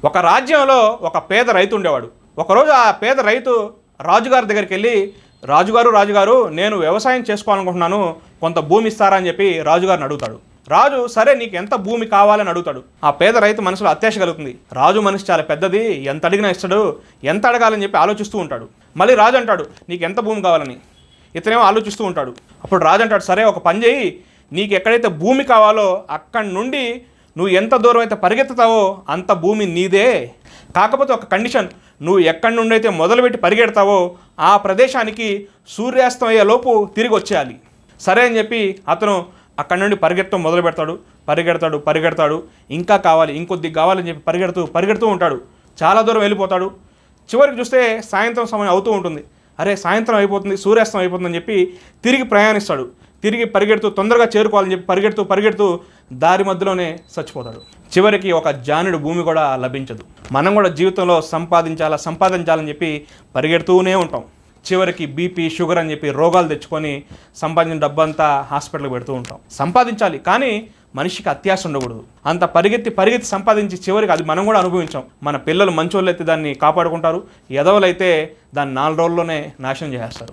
ఒక రాజ్యంలో ఒక పేద రైతు ఉండేవాడు. ఒకరోజు ఆ పేద రైతు రాజుగారి దగ్గరికి వెళ్ళి, రాజుగారు నేను వ్యవసాయం చేసుకోవాలనుకుంటున్నాను, కొంత భూమి ఇస్తారా అని చెప్పి రాజుగారిని అడుగుతాడు. రాజు సరే నీకు ఎంత భూమి కావాలని అడుగుతాడు. ఆ పేద రైతు మనసులో అత్యాశ కలుగుతుంది. రాజు మనసు చాలా పెద్దది, ఎంత అడిగినా ఇస్తాడు, ఎంత అడగాలని చెప్పి ఆలోచిస్తూ ఉంటాడు. మళ్ళీ రాజు అంటాడు నీకు ఎంత భూమి కావాలని. ఇతనేమో ఆలోచిస్తూ ఉంటాడు. అప్పుడు రాజు అంటాడు సరే ఒక పని చేయి, నీకు ఎక్కడైతే భూమి కావాలో అక్కడి నుండి నువ్వు ఎంత దూరం అయితే పరిగెత్తుతావో అంత భూమి నీదే. కాకపోతే ఒక కండిషన్, నువ్వు ఎక్కడి నుండి అయితే మొదలుపెట్టి పరిగెడతావో ఆ ప్రదేశానికి సూర్యాస్తం అయ్యేలోపు తిరిగి వచ్చేయాలి. సరే అని చెప్పి అతను అక్కడి నుండి పరిగెత్తడం మొదలు పెడతాడు. పరిగెడతాడు, ఇంకా కావాలి, ఇంకొద్ది కావాలని చెప్పి పరిగెడుతూ ఉంటాడు. చాలా దూరం వెళ్ళిపోతాడు. చివరికి చూస్తే సాయంత్రం సమయం అవుతూ ఉంటుంది. అరే సాయంత్రం అయిపోతుంది, సూర్యాస్తం అయిపోతుందని చెప్పి తిరిగి ప్రయాణిస్తాడు. తిరిగి పరిగెడుతూ తొందరగా చేరుకోవాలని చెప్పి పరిగెడుతూ దారి మధ్యలోనే చచ్చిపోతాడు. చివరికి ఒక జానుడు భూమి కూడా లభించదు. మనం కూడా జీవితంలో సంపాదించాలని చెప్పి పరిగెడుతూనే ఉంటాం. చివరికి బీపీ, షుగర్ అని చెప్పి రోగాలు తెచ్చుకొని సంపాదించిన డబ్బంతా హాస్పిటల్కి పెడుతూ ఉంటాం. సంపాదించాలి కానీ మనిషికి అత్యాశ ఉండకూడదు. అంత పరిగెత్తి సంపాదించి చివరికి అది మనం కూడా అనుభవించాం. మన పిల్లలు మంచోళ్ళు అయితే దాన్ని కాపాడుకుంటారు, ఎదవలైతే దాన్ని 4 రోజుల్లోనే నాశనం చేసేస్తారు.